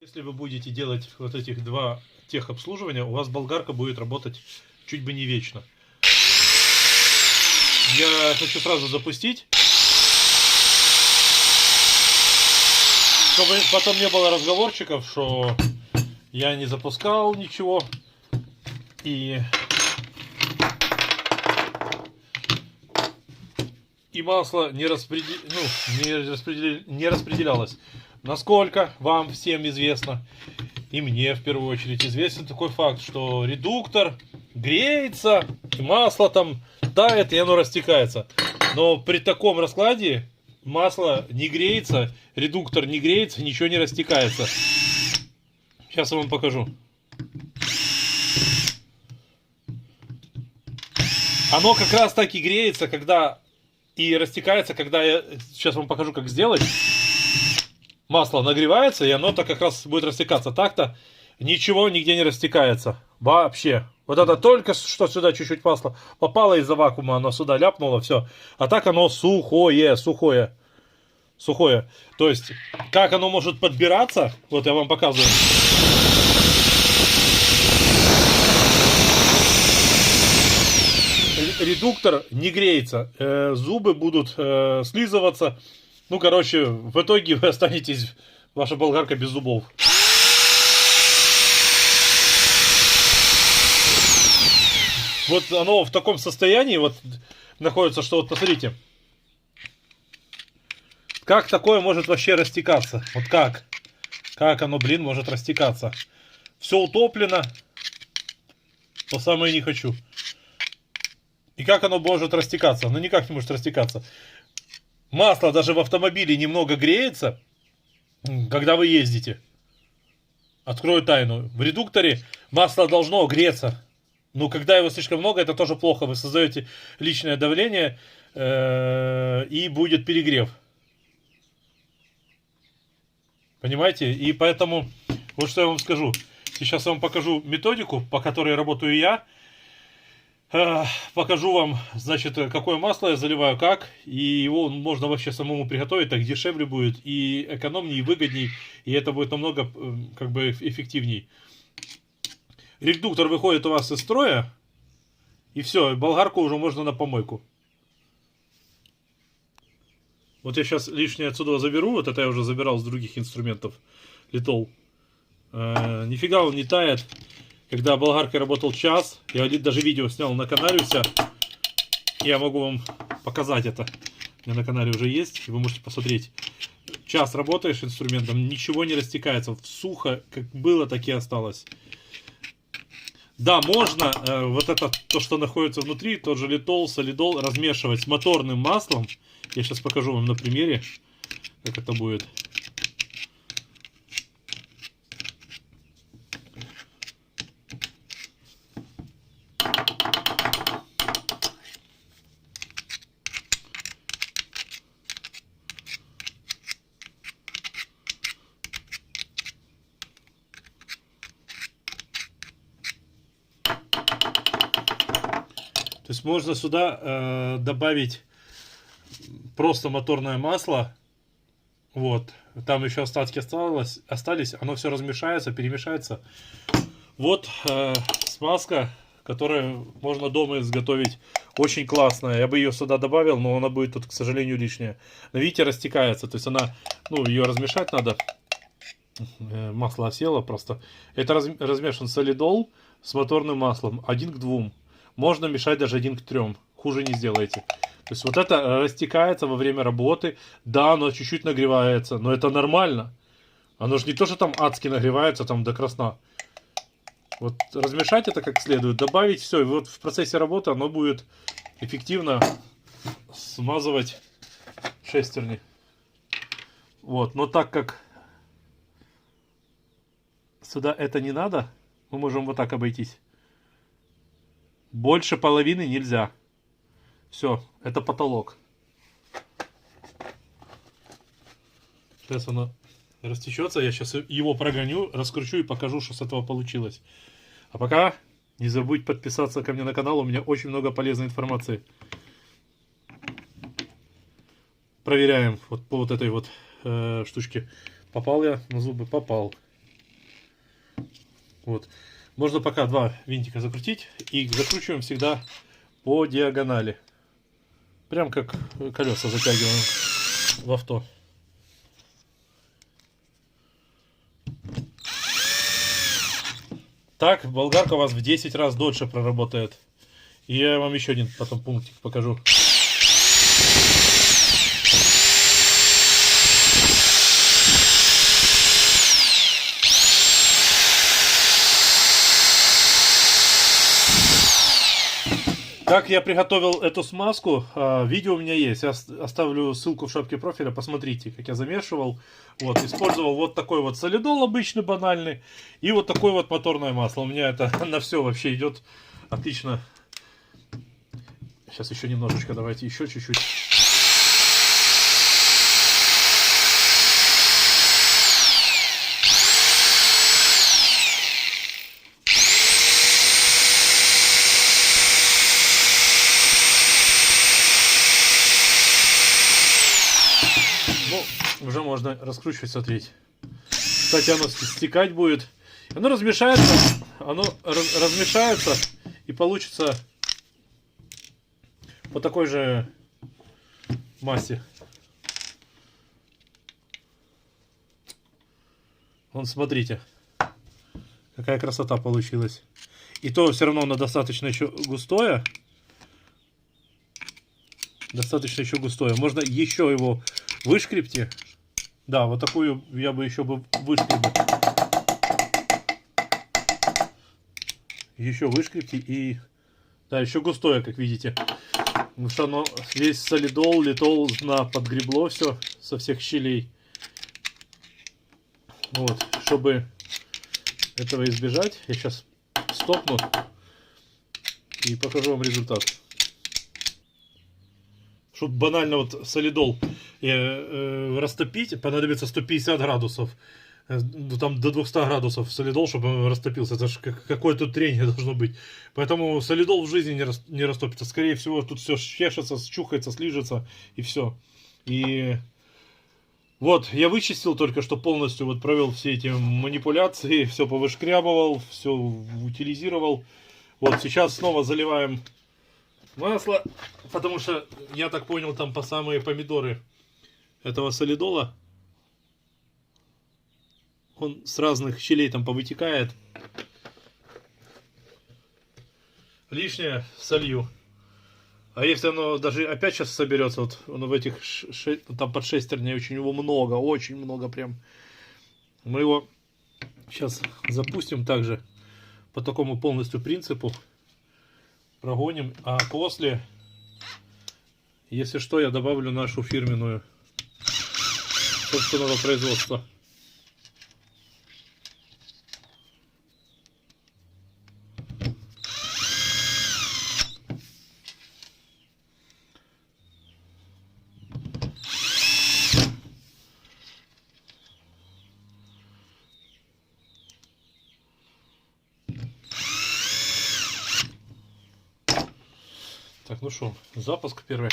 Если вы будете делать вот этих два техобслуживания, у вас болгарка будет работать чуть бы не вечно. Я хочу сразу запустить, чтобы потом не было разговорчиков, что я не запускал ничего и масло не распределялось. Насколько вам всем известно, и мне в первую очередь известен такой факт, что редуктор греется, и масло там тает, и оно растекается. Но при таком раскладе масло не греется, редуктор не греется, ничего не растекается. Сейчас я вам покажу. Оно как раз так и греется, когда и растекается, когда я сейчас вам покажу, как сделать. Масло нагревается, и оно-то как раз будет растекаться. Так-то ничего нигде не растекается. Вообще. Вот это только что сюда чуть-чуть масло попало из-за вакуума, оно сюда ляпнуло, все. А так оно сухое. То есть, как оно может подбираться, вот я вам показываю. Редуктор не греется, зубы будут слизываться. Ну, короче, в итоге вы останетесь, ваша болгарка без зубов. Вот оно в таком состоянии вот находится, что вот посмотрите. Как такое может вообще растекаться? Вот как? Как оно, блин, может растекаться? Все утоплено. То самое не хочу. И как оно может растекаться? Оно никак не может растекаться. Масло даже в автомобиле немного греется, когда вы ездите. Открою тайну. В редукторе масло должно греться. Но когда его слишком много, это тоже плохо. Вы создаете личное давление и будет перегрев. Понимаете? И поэтому, вот что я вам скажу. Сейчас я вам покажу методику, по которой работаю я. Покажу вам, значит, какое масло я заливаю, как. И его можно вообще самому приготовить, так дешевле будет, и экономнее, и выгодней. И это будет намного, как бы, эффективней. Редуктор выходит у вас из строя. И все, болгарку уже можно на помойку. Вот я сейчас лишнее отсюда заберу. Вот это я уже забирал с других инструментов. Литол. Нифига он не тает. Когда болгаркой работал час, я даже видео снял на канале вся. Я могу вам показать это. У меня на канале уже есть, вы можете посмотреть. Час работаешь инструментом, ничего не растекается. Сухо, как было, так и осталось. Да, можно вот это, то, что находится внутри, тот же литол, солидол, размешивать с моторным маслом. Я сейчас покажу вам на примере, как это будет. То есть можно сюда добавить просто моторное масло. Вот. Там еще остатки остались. Оно все размешается, перемешается. Вот смазка, которую можно дома изготовить. Очень классная. Я бы ее сюда добавил, но она будет тут, к сожалению, лишняя. Но видите, растекается. То есть она, ну, ее размешать надо. Масло осело просто. Это размешан солидол с моторным маслом. 1 к 2. Можно мешать даже 1 к 3. Хуже не сделаете. То есть вот это растекается во время работы. Да, оно чуть-чуть нагревается. Но это нормально. Оно же не то, что там адски нагревается там до красна. Вот размешать это как следует. Добавить все. И вот в процессе работы оно будет эффективно смазывать шестерни. Вот. Но так как сюда это не надо, мы можем вот так обойтись. Больше половины нельзя. Все, это потолок. Сейчас оно растечется. Я сейчас его прогоню, раскручу и покажу, что с этого получилось. А пока не забудь подписаться ко мне на канал. У меня очень много полезной информации. Проверяем вот по вот этой вот штучке. Попал я на зубы? Попал. Вот. Можно пока 2 винтика закрутить. И закручиваем всегда по диагонали. Прям как колеса затягиваем в авто. Так, болгарка у вас в 10 раз дольше проработает. И я вам еще один потом пунктик покажу. Как я приготовил эту смазку, видео у меня есть. Я оставлю ссылку в шапке профиля. Посмотрите, как я замешивал. Вот, использовал вот такой вот солидол обычный, банальный. И вот такое вот моторное масло. У меня это на все вообще идет отлично. Сейчас еще немножечко, давайте еще чуть-чуть. Уже можно раскручивать, смотреть. Кстати, оно стекать будет. Оно размешается. Оно размешается. И получится по такой же массе. Вон, смотрите. Какая красота получилась. И то все равно оно достаточно еще густое. Достаточно еще густое. Можно еще его вышкребьте. Да, вот такую я бы еще вышкребал. Еще вышкребьте и... Да, еще густое, как видите. Потому что оно весь солидол, литол подгребло все со всех щелей. Вот, чтобы этого избежать, я сейчас стопну и покажу вам результат. Чтобы банально вот солидол растопить, понадобится 150 градусов. Там до 200 градусов солидол, чтобы он растопился. Это же какое-то трение должно быть. Поэтому солидол в жизни не растопится. Скорее всего, тут все чешется, чухается, слижется и все. И вот, я вычистил только что полностью, вот провел все эти манипуляции, все повышкрябывал, все утилизировал. Вот, сейчас снова заливаем масло, потому что, я так понял, там по самые помидоры этого солидола. Он с разных щелей там повытекает. Лишнее солью. А если оно даже опять сейчас соберется, вот оно в этих, там под шестерней очень его много, очень много прям. Мы его сейчас запустим также по такому полностью принципу. Прогоним, а после, если что, я добавлю нашу фирменную собственного производства. Так, ну что, запуск первый.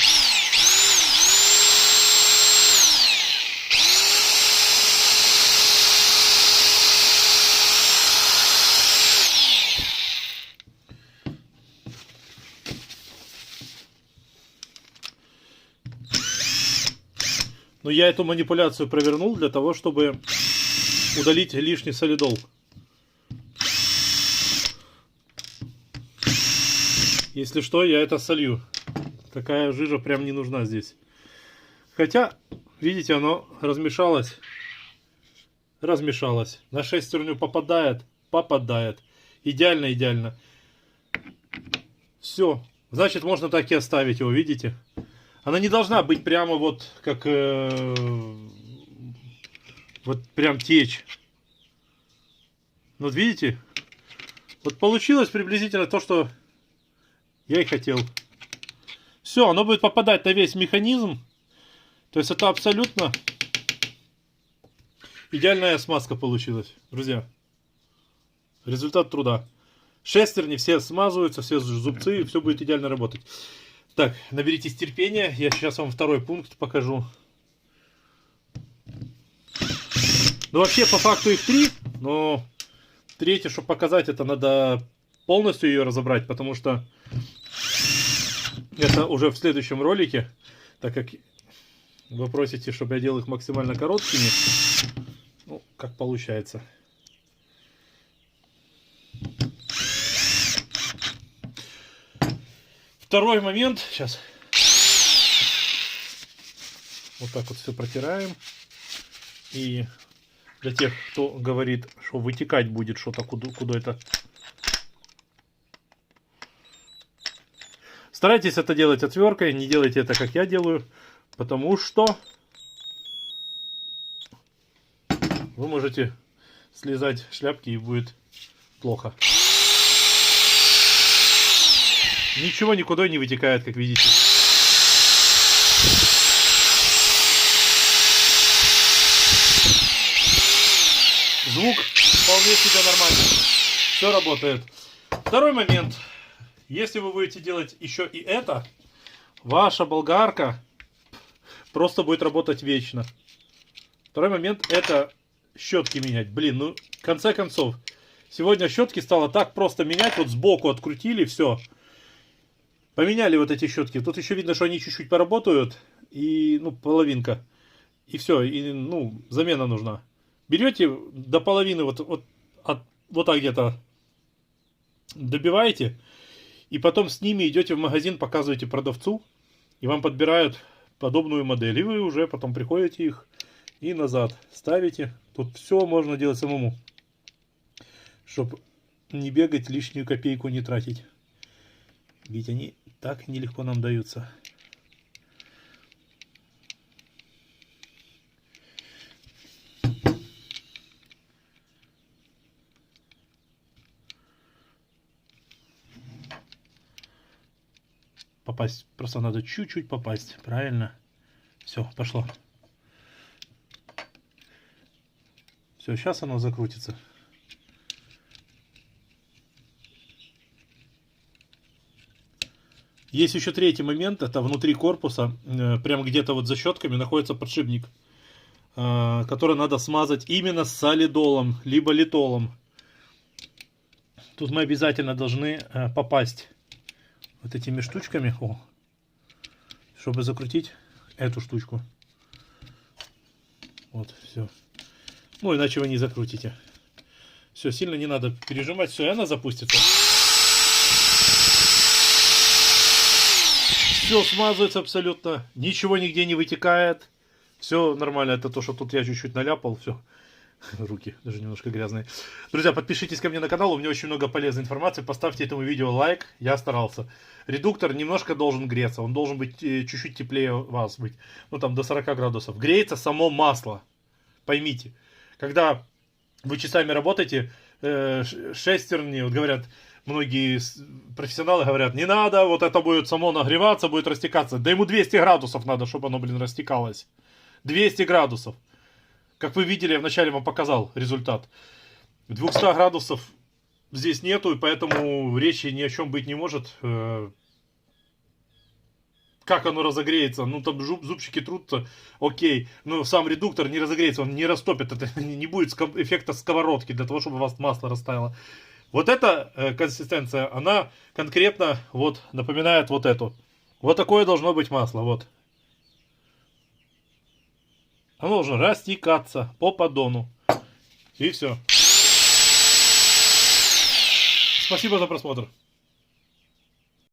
Но я эту манипуляцию провернул для того, чтобы удалить лишний солидол. Если что, я это солью. Такая жижа прям не нужна здесь. Хотя, видите, оно размешалось. Размешалось. На шестерню попадает. Попадает. Идеально, идеально. Все. Значит, можно так и оставить его, видите? Она не должна быть прямо вот как... вот прям течь. Вот видите? Вот получилось приблизительно то, что я и хотел. Все, оно будет попадать на весь механизм. То есть это абсолютно идеальная смазка получилась, друзья. Результат труда. Шестерни все смазываются, все зубцы, все будет идеально работать. Так, наберитесь терпения. Я сейчас вам второй пункт покажу. Ну, вообще, по факту их 3, но третье, чтобы показать, это надо полностью ее разобрать, потому что это уже в следующем ролике, так как вы просите, чтобы я делал их максимально короткими. Ну, как получается. Второй момент. Сейчас. Вот так вот все протираем. И для тех, кто говорит, что вытекать будет что-то куда-то. Старайтесь это делать отверткой, не делайте это, как я делаю, потому что вы можете слезать шляпки и будет плохо. Ничего никуда не вытекает, как видите. Звук вполне себе нормальный. Все работает. Второй момент. Если вы будете делать еще и это, ваша болгарка просто будет работать вечно. Второй момент — это щетки менять. Блин, ну, в конце концов, сегодня щетки стало так просто менять. Вот сбоку открутили, все. Поменяли вот эти щетки. Тут еще видно, что они чуть-чуть поработают. И, ну, половинка. И все. И, ну, замена нужна. Берете до половины, вот так где-то добиваете. И потом с ними идете в магазин, показываете продавцу. И вам подбирают подобную модель. И вы уже потом приходите их и назад ставите. Тут все можно делать самому. Чтобы не бегать, лишнюю копейку не тратить. Ведь они так нелегко нам даются. Попасть, просто надо чуть-чуть попасть, правильно? Все, пошло. Все, сейчас оно закрутится. Есть еще третий момент, это внутри корпуса, прям где-то вот за щетками находится подшипник, который надо смазать именно с солидолом, либо литолом. Тут мы обязательно должны попасть вот этими штучками, чтобы закрутить эту штучку. Вот, все. Ну, иначе вы не закрутите. Все, сильно не надо пережимать, все, и она запустится. Все смазывается абсолютно, ничего нигде не вытекает. Все нормально, это то, что тут я чуть-чуть наляпал, все. Руки даже немножко грязные. Друзья, подпишитесь ко мне на канал, у меня очень много полезной информации. Поставьте этому видео лайк, я старался. Редуктор немножко должен греться, он должен быть чуть-чуть теплее вас быть. Ну там до 40 градусов. Греется само масло. Поймите, когда вы часами работаете, шестерни, вот говорят, многие профессионалы говорят, не надо, вот это будет само нагреваться, будет растекаться. Да ему 200 градусов надо, чтобы оно, блин, растекалось. 200 градусов. Как вы видели, я вначале вам показал результат. 200 градусов здесь нету, и поэтому речи ни о чем быть не может. Как оно разогреется? Ну, там зубчики трутся, окей. Но сам редуктор не разогреется, он не растопит. Это не будет эффекта сковородки для того, чтобы у вас масло растаяло. Вот эта консистенция, она конкретно вот напоминает вот эту. Вот такое должно быть масло, вот. Оно должно растекаться по поддону. И все. Спасибо за просмотр.